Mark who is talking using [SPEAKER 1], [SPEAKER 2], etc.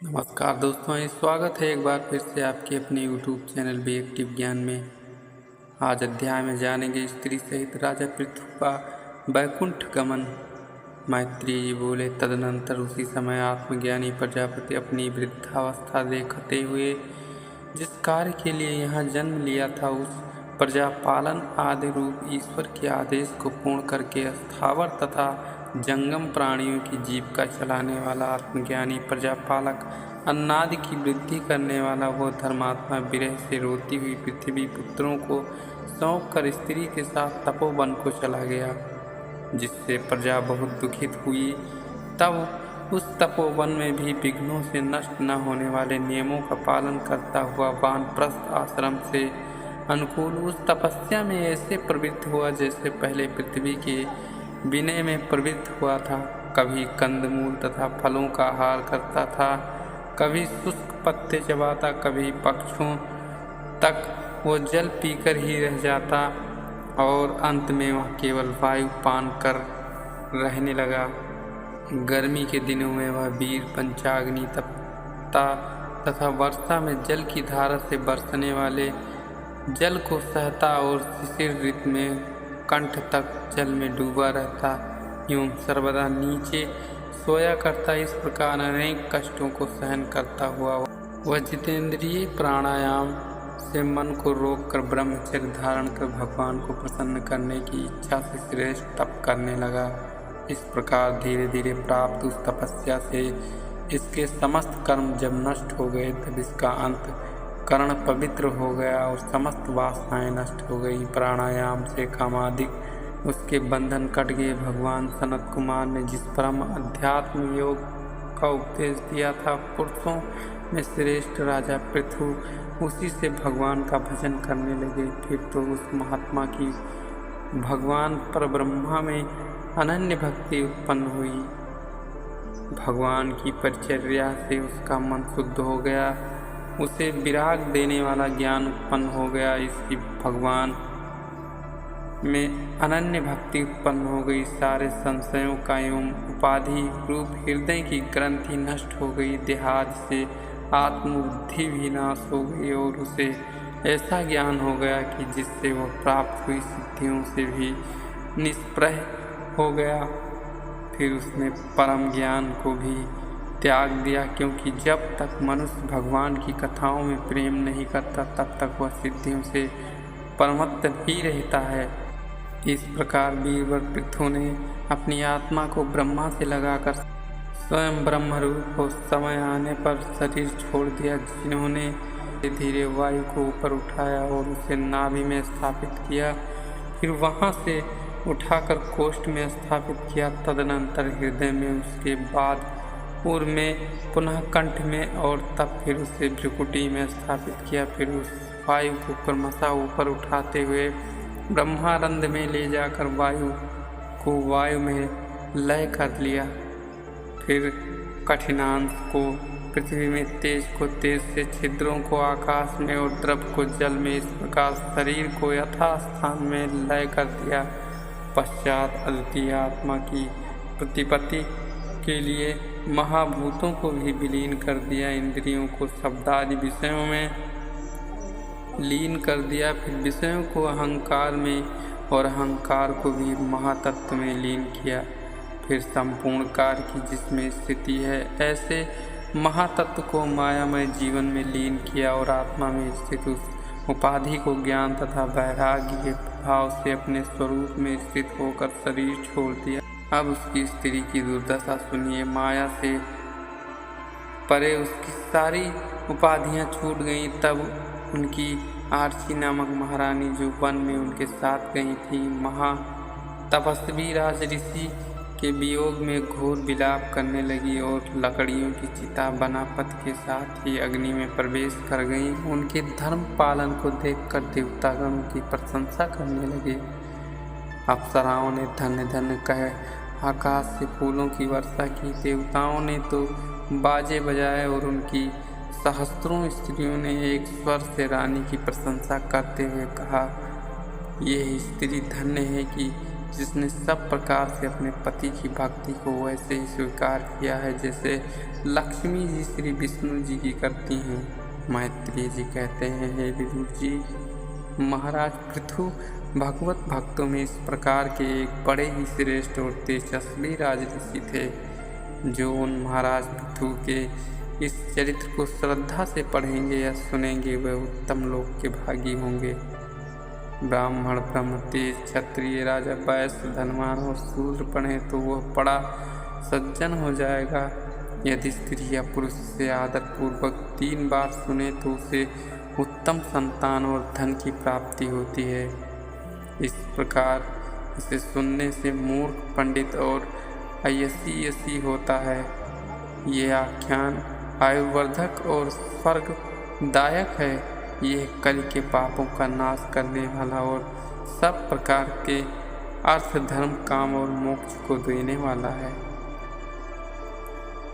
[SPEAKER 1] नमस्कार दोस्तों, स्वागत है एक बार फिर से आपके अपने YouTube चैनल बी एक्टिव ज्ञान में। आज अध्याय में जानेंगे स्त्री सहित राजा पृथु का वैकुंठ गमन। मैत्री जी बोले, तदनंतर उसी समय आत्मज्ञानी प्रजापति अपनी वृद्धावस्था देखते हुए जिस कार्य के लिए यहाँ जन्म लिया था, उस प्रजापालन आदि रूप ईश्वर के आदेश को पूर्ण करके स्थावर तथा जंगम प्राणियों की जीविका चलाने वाला आत्मज्ञानी प्रजापालक, अन्नादि की वृद्धि करने वाला वो धर्मात्मा विरह से रोती हुई पृथ्वी पुत्रों को सौंप कर स्त्री के साथ तपोवन को चला गया, जिससे प्रजा बहुत दुखित हुई। तब उस तपोवन में भी विघ्नों से नष्ट न होने वाले नियमों का पालन करता हुआ वानप्रस्थ आश्रम से अनुकूल उस तपस्या में ऐसे प्रवृत्त हुआ जैसे पहले पृथ्वी के विनय में प्रवृत्त हुआ था। कभी कंदमूल तथा फलों का आहार करता था, कभी शुष्क पत्ते चबाता, कभी पक्षों तक वो जल पीकर ही रह जाता और अंत में वह केवल वायु पान कर रहने लगा। गर्मी के दिनों में वह वीर पंचाग्नि तपता तथा वर्षा में जल की धारा से बरसने वाले जल को सहता और शिशिर ऋतु में कंठ तक जल में डूबा रहता, यूं सर्वदा नीचे सोया करता। इस प्रकार अनेक कष्टों को सहन करता हुआ वह जितेंद्रिय प्राणायाम से मन को रोककर ब्रह्मचर्य धारण कर भगवान को प्रसन्न करने की इच्छा से श्रेष्ठ तप करने लगा। इस प्रकार धीरे धीरे प्राप्त उस तपस्या से इसके समस्त कर्म जब नष्ट हो गए, तब इसका अंत करण पवित्र हो गया और समस्त वासनाएं नष्ट हो गई। प्राणायाम से कामादिक उसके बंधन कट गए। भगवान सनत कुमार ने जिस परम अध्यात्म योग का उपदेश दिया था, पुरुषों में श्रेष्ठ राजा पृथु उसी से भगवान का भजन करने लगे। फिर तो उस महात्मा की भगवान पर ब्रह्मा में अनन्य भक्ति उत्पन्न हुई। भगवान की परिचर्या से उसका मन शुद्ध हो गया, उसे विराग देने वाला ज्ञान उत्पन्न हो गया। इसकी भगवान में अनन्य भक्ति उत्पन्न हो गई। सारे संशयों का एवं उपाधि रूप हृदय की ग्रंथि नष्ट हो गई। देहादि से आत्मबुद्धि भी नाश हो गई और उसे ऐसा ज्ञान हो गया कि जिससे वह प्राप्त हुई सिद्धियों से भी निष्प्रह हो गया। फिर उसने परम ज्ञान को भी त्याग दिया, क्योंकि जब तक मनुष्य भगवान की कथाओं में प्रेम नहीं करता, तब तक वह सिद्धियों से परमत्त ही रहता है। इस प्रकार वीरवर पृथु ने अपनी आत्मा को ब्रह्मा से लगाकर स्वयं ब्रह्मरूप हो समय आने पर शरीर छोड़ दिया। जिन्होंने धीरे धीरे वायु को ऊपर उठाया और उसे नाभि में स्थापित किया, फिर वहाँ से उठाकर कोष्ठ में स्थापित किया। तदनंतर हृदय में, उसके बाद उर में, पुनः कंठ में और तब फिर उसे भ्रुकुटी में स्थापित किया। फिर उस वायु को क्रमशः ऊपर उठाते हुए ब्रह्मानंद में ले जाकर वायु को वायु में लय कर लिया। फिर कठिनांश को पृथ्वी में, तेज को तेज से, छिद्रों को आकाश में और द्रव को जल में, इस प्रकार शरीर को यथास्थान में लय कर दिया। पश्चात अद्वितीय आत्मा की प्रतिपत्ति के लिए महाभूतों को भी विलीन कर दिया। इंद्रियों को शब्दादि विषयों में लीन कर दिया। फिर विषयों को अहंकार में और अहंकार को भी महातत्व में लीन किया। फिर संपूर्ण कार्य की जिसमें स्थिति है, ऐसे महातत्व को मायामय जीवन में लीन किया और आत्मा में स्थित उस उपाधि को ज्ञान तथा वैराग्य के भाव से अपने स्वरूप में स्थित होकर शरीर छोड़ दिया। अब उसकी स्त्री की दुर्दशा सुनिए। माया से परे उसकी सारी उपाधियां छूट गईं। तब उनकी आरची नामक महारानी, जो वन में उनके साथ गई थी, महा तपस्वी राज ऋषि के वियोग में घोर विलाप करने लगी और लकड़ियों की चिता बना पथ के साथ ही अग्नि में प्रवेश कर गई। उनके धर्म पालन को देखकर देवतागण की प्रशंसा करने लगे। अप्सराओं ने धन्य धन्य कह आकाश से फूलों की वर्षा की। देवताओं ने तो बाजे बजाए और उनकी सहस्त्रों स्त्रियों ने एक स्वर से रानी की प्रशंसा करते हुए कहा, यह स्त्री धन्य है कि जिसने सब प्रकार से अपने पति की भक्ति को वैसे ही स्वीकार किया है जैसे लक्ष्मी जी श्री विष्णु जी की करती हैं। मैत्रेय जी कहते हैं, हे विदुर जी, महाराज पृथु भगवत भक्तों में इस प्रकार के एक बड़े ही श्रेष्ठ और तेजस्वी राजऋषि थे, जो उन महाराज पृथु के इस चरित्र को श्रद्धा से पढ़ेंगे या सुनेंगे वे उत्तम लोक के भागी होंगे। ब्राह्मण, ब्रह्म, तेज, क्षत्रिय, राजा, वैश्य, धनवान और शूद्र पढ़े तो वह बड़ा सज्जन हो जाएगा। यदि स्त्री या पुरुष से आदर पूर्वक 3 बार सुने तो उसे उत्तम संतान और धन की प्राप्ति होती है। इस प्रकार इसे सुनने से मूर्ख, पंडित और अयसी होता है। ये आख्यान आयुर्वर्धक और स्वर्गदायक है। यह कलि के पापों का नाश करने वाला और सब प्रकार के अर्थ, धर्म, काम और मोक्ष को देने वाला है।